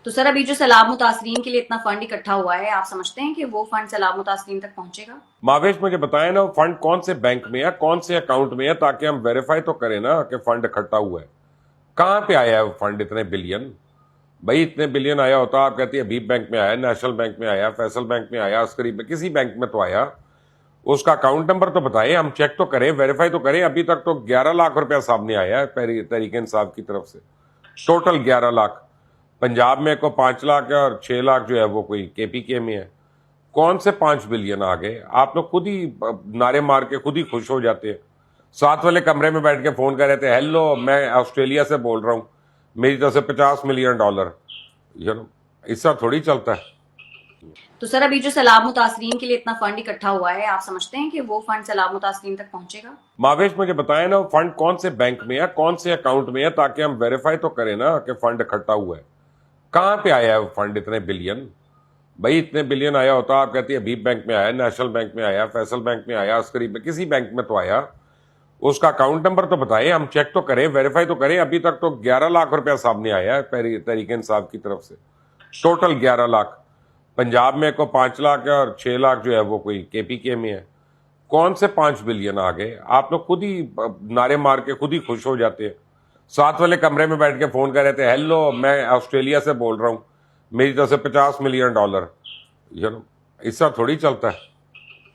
تو سر ابھی جو سیلاب متاثرین کے لیے اتنا فنڈ اکٹھا ہوا ہے، آپ سمجھتے ہیں کہ وہ فنڈ سیلاب متاثرین تک پہنچے گا؟ ماویش مجھے بتائیں نا فنڈ کون سے بینک میں ہے، کون سے اکاؤنٹ میں ہے، تاکہ ہم ویریفائی تو کریں نا کہ فنڈ اکٹھا ہوا ہے. کہاں پہ آیا ہے وہ فنڈ اتنے بلین؟ بھائی اتنے بلین آیا ہوتا آپ کہتی ہے حبیب بینک میں آیا، نیشنل بینک میں آیا، فیصل بینک میں آیا، عسکری میں، کسی بینک میں تو آیا. اس کا اکاؤنٹ نمبر تو بتائیں، ہم چیک تو کریں، ویریفائی تو کریں. ابھی تک تو 11 لاکھ روپیہ سامنے آیا ہے تحریک انصاف کی طرف سے، ٹوٹل 11 لاکھ. پنجاب میں کو 5 لاکھ ہے اور 6 لاکھ جو ہے وہ کوئی کے پی کے میں ہے. کون سے 5 بلین آ گئے؟ آپ لوگ خود ہی نعرے مار کے خود ہی خوش ہو جاتے ہیں. ساتھ والے کمرے میں بیٹھ کے فون کر رہے تھے، ہیلو میں آسٹریلیا سے بول رہا ہوں، میری طرف سے $50 ملین. اس طرح تھوڑی چلتا ہے. تو سر ابھی جو سیلاب متاثرین کے لیے اتنا فنڈ اکٹھا ہوا ہے، آپ سمجھتے ہیں کہ وہ فنڈ سیلاب متاثرین تک پہنچے گا؟ ماویش مجھے بتائیں نا فنڈ کون سے بینک میں ہے، کون سے اکاؤنٹ میں ہے، تاکہ ہم ویریفائی تو کریں نا کہ فنڈ اکٹھا ہوا ہے. کہاں پہ آیا ہے وہ فنڈ اتنے بلین؟ بھائی اتنے بلین آیا ہوتا آپ کہتی ہے حبیب بینک میں آیا، نیشنل بینک میں آیا، فیصل بینک میں آیا، عسکری میں، کسی بینک میں تو آیا. اس کا اکاؤنٹ نمبر تو بتائیں، ہم چیک تو کریں، ویریفائی تو کریں. ابھی تک تو 11 لاکھ روپیہ سامنے آیا ہے تحریک انصاف کی طرف سے، ٹوٹل 11 لاکھ. پنجاب میں کو 5 لاکھ ہے اور 6 لاکھ جو ہے وہ کوئی کے پی کے میں ہے. کون سے 5 بلین آ گئے؟ آپ لوگ خود ہی نعرے مار کے خود ہی خوش ہو جاتے ہیں. ساتھ والے کمرے میں بیٹھ کے فون کر رہے تھے، ہیلو میں آسٹریلیا سے بول رہا ہوں، میری طرف سے $50 ملین. اس طرح تھوڑی چلتا ہے.